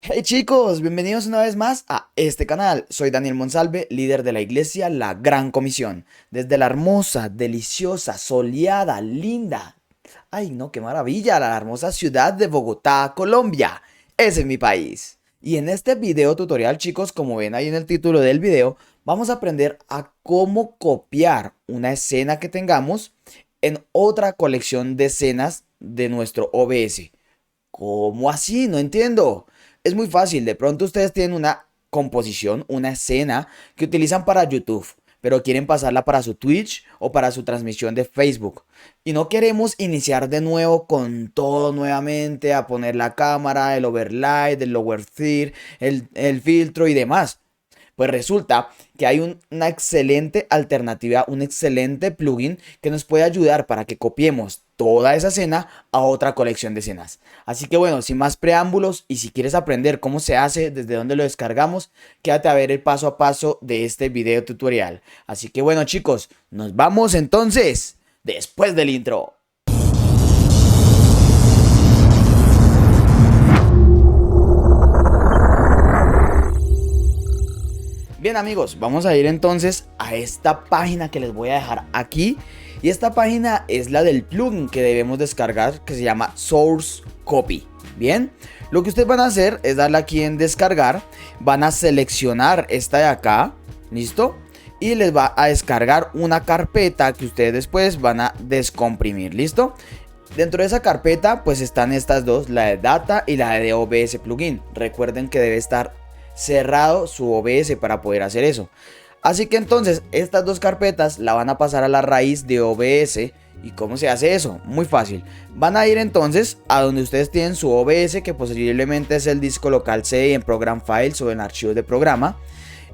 Hey chicos, bienvenidos una vez más a este canal. Soy Daniel Monsalve, líder de la iglesia La Gran Comisión. Desde la hermosa, deliciosa, soleada, linda, ay no, qué maravilla, la hermosa ciudad de Bogotá, Colombia. Ese es mi país. Y en este video tutorial, chicos, como ven ahí en el título del video, vamos a aprender a cómo copiar una escena que tengamos en otra colección de escenas de nuestro OBS. ¿Cómo así? No entiendo. Es muy fácil. De pronto ustedes tienen una composición, una escena que utilizan para YouTube, pero quieren pasarla para su Twitch o para su transmisión de Facebook. Y no queremos iniciar de nuevo con todo nuevamente, a poner la cámara, el overlay, el lower third, el filtro y demás. Pues resulta que hay una excelente alternativa, un excelente plugin que nos puede ayudar para que copiemos toda esa escena a otra colección de escenas. Así que bueno, sin más preámbulos y si quieres aprender cómo se hace, desde dónde lo descargamos, quédate a ver el paso a paso de este video tutorial. Así que bueno chicos, nos vamos entonces después del intro. Bien amigos, vamos a ir entonces a esta página que les voy a dejar aquí. Y esta página es la del plugin que debemos descargar, que se llama Source Copy. Bien, lo que ustedes van a hacer es darle aquí en descargar. Van a seleccionar esta de acá, ¿listo? Y les va a descargar una carpeta que ustedes después van a descomprimir, ¿listo? Dentro de esa carpeta pues están estas dos, la de Data y la de OBS Plugin. Recuerden que debe estar cerrado su OBS para poder hacer eso. Así que entonces estas dos carpetas la van a pasar a la raíz de OBS. ¿Y cómo se hace eso? Muy fácil. Van a ir entonces a donde ustedes tienen su OBS, que posiblemente es el disco local C en Program Files o en archivos de programa.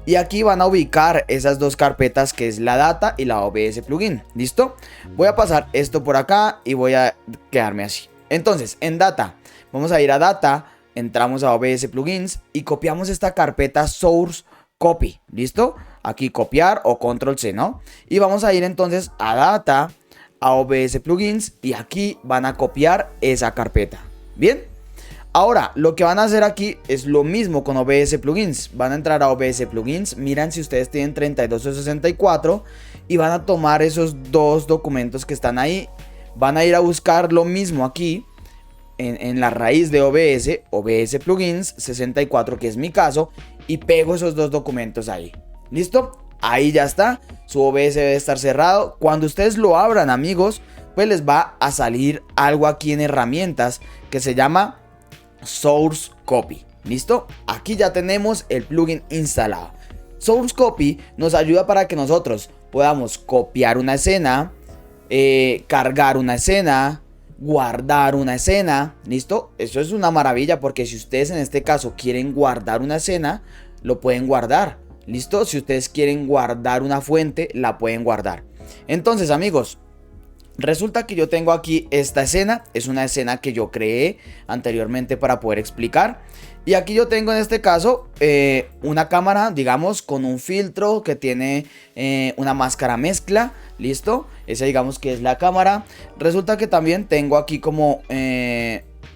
Y aquí van a ubicar esas dos carpetas, que es la Data y la OBS Plugin. ¿Listo? Voy a pasar esto por acá y voy a quedarme así. Entonces en Data, vamos a ir a Data. Entramos a OBS Plugins y copiamos esta carpeta Source Copy. ¿Listo? Aquí copiar o Control C, ¿no? Y vamos a ir entonces a Data, a OBS Plugins y aquí van a copiar esa carpeta. ¿Bien? Ahora, lo que van a hacer aquí es lo mismo con OBS Plugins. Van a entrar a OBS Plugins, miran si ustedes tienen 32 o 64 y van a tomar esos dos documentos que están ahí. Van a ir a buscar lo mismo aquí. En la raíz de OBS Plugins 64, que es mi caso, y pego esos dos documentos ahí. ¿Listo? Ahí ya está. Su OBS debe estar cerrado. Cuando ustedes lo abran, amigos, pues les va a salir algo aquí en herramientas que se llama Source Copy. ¿Listo? Aquí ya tenemos el plugin instalado. Source Copy nos ayuda para que nosotros podamos copiar una escena, cargar una escena, guardar una escena. ¿Listo? Eso es una maravilla, porque si ustedes en este caso quieren guardar una escena, lo pueden guardar. ¿Listo? Si ustedes quieren guardar una fuente, la pueden guardar. Entonces amigos, resulta que yo tengo aquí esta escena. Es una escena que yo creé anteriormente para poder explicar. Y aquí yo tengo en este caso una cámara, digamos, con un filtro que tiene una máscara mezcla. ¿Listo? Esa digamos que es la cámara. Resulta que también tengo aquí como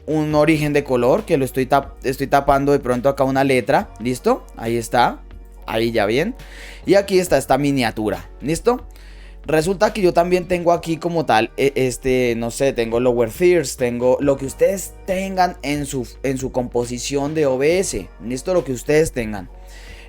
un origen de color, que lo estoy tapando de pronto acá una letra. ¿Listo? Ahí está. Ahí ya bien. Y aquí está esta miniatura. ¿Listo? Resulta que yo también tengo aquí como tal, no sé, tengo lower thirds, tengo lo que ustedes tengan en su composición de OBS. ¿Listo? Lo que ustedes tengan.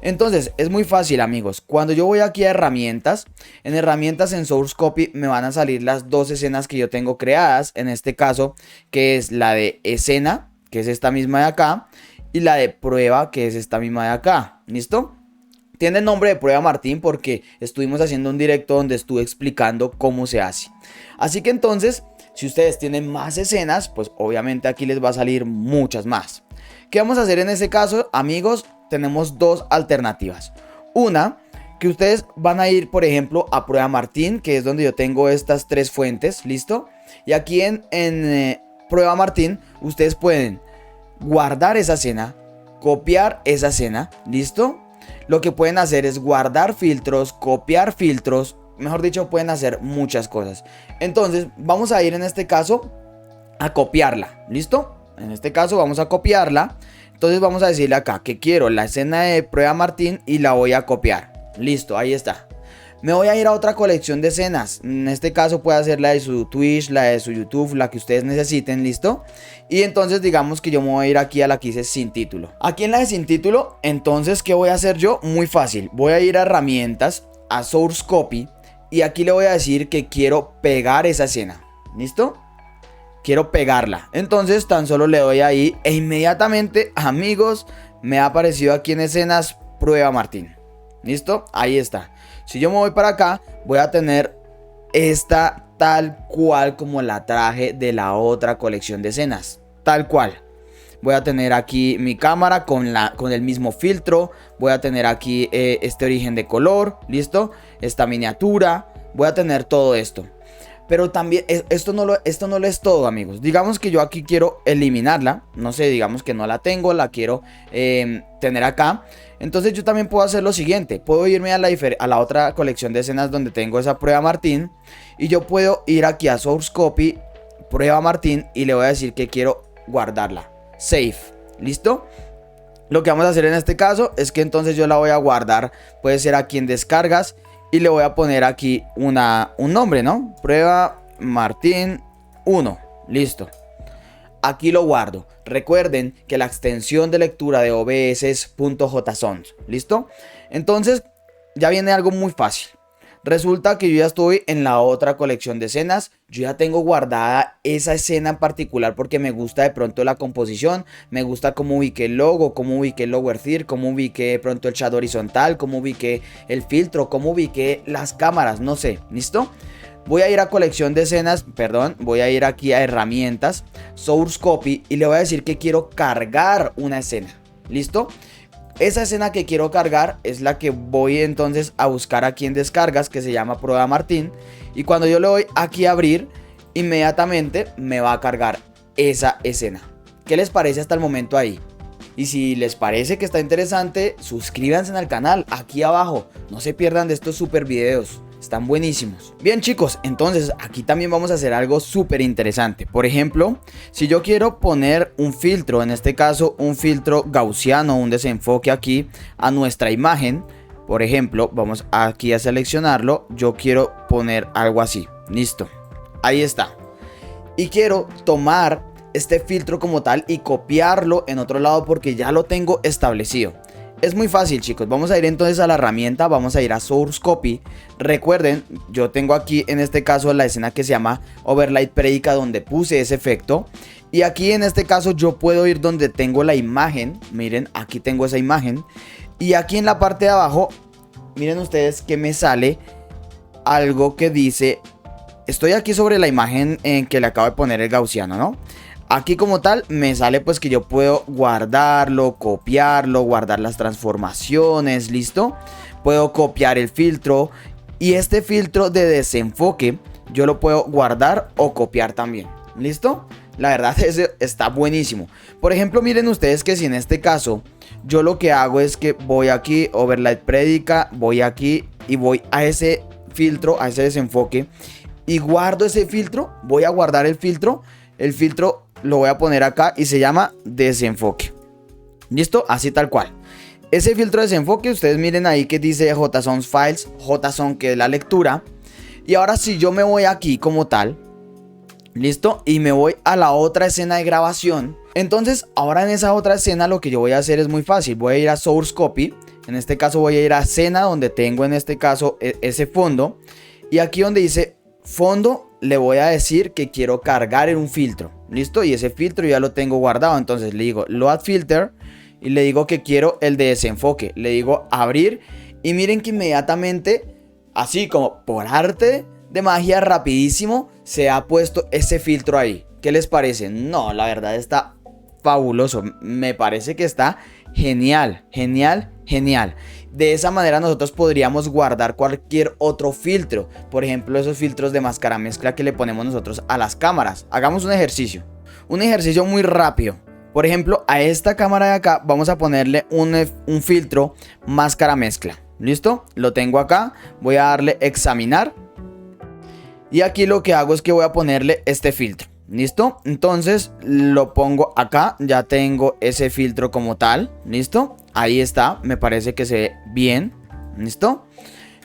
Entonces, es muy fácil amigos. Cuando yo voy aquí a herramientas, en Source Copy me van a salir las dos escenas que yo tengo creadas. En este caso, que es la de escena, que es esta misma de acá, y la de prueba, que es esta misma de acá. ¿Listo? Tiene el nombre de Prueba Martín porque estuvimos haciendo un directo donde estuve explicando cómo se hace. Así que entonces, si ustedes tienen más escenas, pues obviamente aquí les va a salir muchas más. ¿Qué vamos a hacer en este caso, amigos? Tenemos dos alternativas. Una, que ustedes van a ir, por ejemplo, a Prueba Martín, que es donde yo tengo estas tres fuentes, ¿listo? Y aquí en Prueba Martín, ustedes pueden guardar esa escena, copiar esa escena, ¿listo? Lo que pueden hacer es guardar filtros, copiar filtros, mejor dicho, pueden hacer muchas cosas. Entonces, vamos a ir en este caso a copiarla, ¿listo? En este caso vamos a copiarla. Entonces vamos a decirle acá que quiero la escena de Prueba Martín y la voy a copiar. Listo, ahí está. Me voy a ir a otra colección de escenas. En este caso puede ser la de su Twitch, la de su YouTube, la que ustedes necesiten, ¿listo? Y entonces digamos que yo me voy a ir aquí a la que dice sin título. Aquí en la de sin título, entonces, ¿qué voy a hacer yo? Muy fácil. Voy a ir a herramientas, a Source Copy. Y aquí le voy a decir que quiero pegar esa escena. ¿Listo? Quiero pegarla. Entonces tan solo le doy ahí e inmediatamente, amigos, me ha aparecido aquí en escenas Prueba Martín. ¿Listo? Ahí está. Si yo me voy para acá, voy a tener esta tal cual como la traje de la otra colección de escenas. Tal cual. Voy a tener aquí mi cámara con el mismo filtro. Voy a tener aquí este origen de color. ¿Listo? Esta miniatura. Voy a tener todo esto. Pero también esto no lo es todo, amigos. Digamos que yo aquí quiero eliminarla. No sé, digamos que no la tengo. La quiero tener acá. Entonces yo también puedo hacer lo siguiente. Puedo irme a la otra colección de escenas donde tengo esa Prueba Martín. Y yo puedo ir aquí a Source Copy, Prueba Martín. Y le voy a decir que quiero guardarla. Save. ¿Listo? Lo que vamos a hacer en este caso es que entonces yo la voy a guardar. Puede ser aquí en descargas. Y le voy a poner aquí un nombre, ¿no? Prueba Martín 1. Listo. Aquí lo guardo. Recuerden que la extensión de lectura de OBS es .json. ¿Listo? Entonces ya viene algo muy fácil. Resulta que yo ya estoy en la otra colección de escenas. Yo ya tengo guardada esa escena en particular porque me gusta de pronto la composición. Me gusta cómo ubiqué el logo, cómo ubiqué el lower third, cómo ubiqué de pronto el shadow horizontal, cómo ubiqué el filtro, cómo ubiqué las cámaras, no sé. ¿Listo? Voy a ir a colección de escenas, voy a ir aquí a herramientas, Source Copy y le voy a decir que quiero cargar una escena. ¿Listo? Esa escena que quiero cargar es la que voy entonces a buscar aquí en descargas, que se llama Prueba Martín. Y cuando yo le doy aquí a abrir, inmediatamente me va a cargar esa escena. ¿Qué les parece hasta el momento ahí? Y si les parece que está interesante, suscríbanse al canal aquí abajo. No se pierdan de estos super videos. Están buenísimos. Bien, chicos, entonces aquí también vamos a hacer algo súper interesante. Por ejemplo, si yo quiero poner un filtro, en este caso un filtro gaussiano, un desenfoque aquí a nuestra imagen. Por ejemplo, vamos aquí a seleccionarlo. Yo quiero poner algo así. Listo. Ahí está. Y quiero tomar este filtro como tal y copiarlo en otro lado porque ya lo tengo establecido. Es muy fácil, chicos. Vamos a ir entonces a la herramienta, vamos a ir a Source Copy. Recuerden, yo tengo aquí en este caso la escena que se llama Overlay Prédica, donde puse ese efecto. Y aquí en este caso yo puedo ir donde tengo la imagen. Miren, aquí tengo esa imagen. Y aquí en la parte de abajo, miren ustedes que me sale algo que dice... Estoy aquí sobre la imagen en que le acabo de poner el gaussiano, ¿no? Aquí como tal me sale pues que yo puedo guardarlo, copiarlo, guardar las transformaciones, ¿listo? Puedo copiar el filtro y este filtro de desenfoque yo lo puedo guardar o copiar también, ¿listo? La verdad ese está buenísimo. Por ejemplo, miren ustedes que si en este caso yo lo que hago es que voy aquí, Overlay Prédica, voy aquí y voy a ese filtro, a ese desenfoque y guardo ese filtro, voy a guardar el filtro lo voy a poner acá y se llama desenfoque. ¿Listo? Así tal cual. Ese filtro de desenfoque, ustedes miren ahí que dice JSON Files, JSON que es la lectura. Y ahora si yo me voy aquí como tal, ¿listo? Y me voy a la otra escena de grabación. Entonces ahora en esa otra escena lo que yo voy a hacer es muy fácil. Voy a ir a Source Copy. En este caso voy a ir a escena donde tengo en este caso ese fondo. Y aquí donde dice fondo le voy a decir que quiero cargar en un filtro. ¿Listo? Y ese filtro ya lo tengo guardado. Entonces le digo Load Filter y le digo que quiero el de desenfoque. Le digo abrir y miren que inmediatamente, así como por arte de magia, rapidísimo, se ha puesto ese filtro ahí. ¿Qué les parece? No, la verdad está fabuloso. Me parece que está genial, genial, genial. De esa manera nosotros podríamos guardar cualquier otro filtro. Por ejemplo, esos filtros de máscara mezcla que le ponemos nosotros a las cámaras. Hagamos un ejercicio muy rápido. Por ejemplo, a esta cámara de acá vamos a ponerle un filtro máscara mezcla. ¿Listo? Lo tengo acá. Voy a darle examinar. Y aquí lo que hago es que voy a ponerle este filtro. ¿Listo? Entonces lo pongo acá. Ya tengo ese filtro como tal. ¿Listo? Ahí está. Me parece que se ve bien. ¿Listo?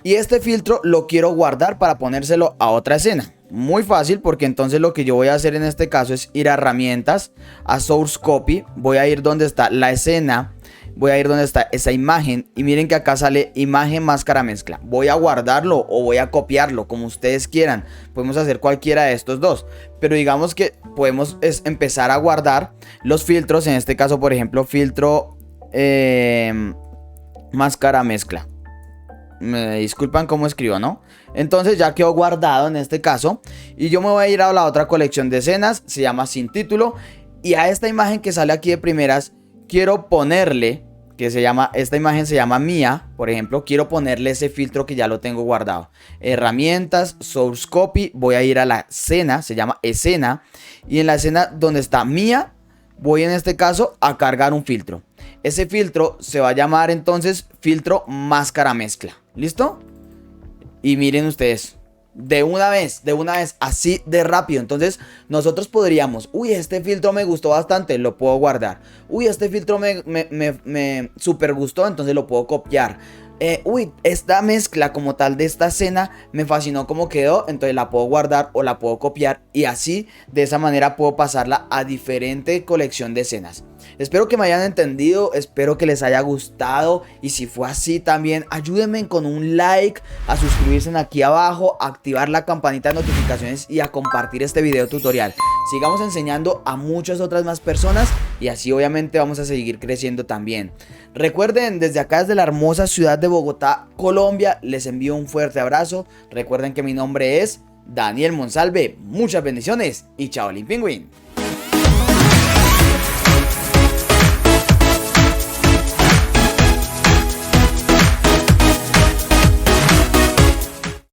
Y este filtro lo quiero guardar para ponérselo a otra escena. Muy fácil, porque entonces lo que yo voy a hacer en este caso es ir a herramientas, a Source Copy. Voy a ir donde está la escena. Voy a ir donde está esa imagen y miren que acá sale imagen máscara mezcla. Voy a guardarlo o voy a copiarlo, como ustedes quieran. Podemos hacer cualquiera de estos dos. Pero digamos que podemos empezar a guardar los filtros. En este caso, por ejemplo, filtro máscara mezcla. Me disculpan cómo escribo, ¿no? Entonces ya quedó guardado en este caso. Y yo me voy a ir a la otra colección de escenas. Se llama Sin Título. Y a esta imagen que sale aquí de primeras, quiero ponerle, esta imagen se llama Mía, por ejemplo. Quiero ponerle ese filtro que ya lo tengo guardado. Herramientas, Source Copy. Voy a ir a la escena, se llama escena. Y en la escena donde está Mía, voy en este caso a cargar un filtro. Ese filtro se va a llamar entonces filtro máscara mezcla. ¿Listo? Y miren ustedes, de una vez, así de rápido. Entonces nosotros podríamos, uy, este filtro me gustó bastante, lo puedo guardar. Uy, este filtro me super gustó, entonces lo puedo copiar. Uy, esta mezcla como tal de esta escena me fascinó como quedó, entonces la puedo guardar o la puedo copiar. Y así, de esa manera puedo pasarla a diferente colección de escenas. Espero que me hayan entendido, espero que les haya gustado. Y si fue así también, ayúdenme con un like, a suscribirse aquí abajo, a activar la campanita de notificaciones y a compartir este video tutorial. Sigamos enseñando a muchas otras más personas y así obviamente vamos a seguir creciendo también. Recuerden, desde acá, desde la hermosa ciudad de Bogotá, Colombia, les envío un fuerte abrazo. Recuerden que mi nombre es Daniel Monsalve. Muchas bendiciones y chao, Pingüín.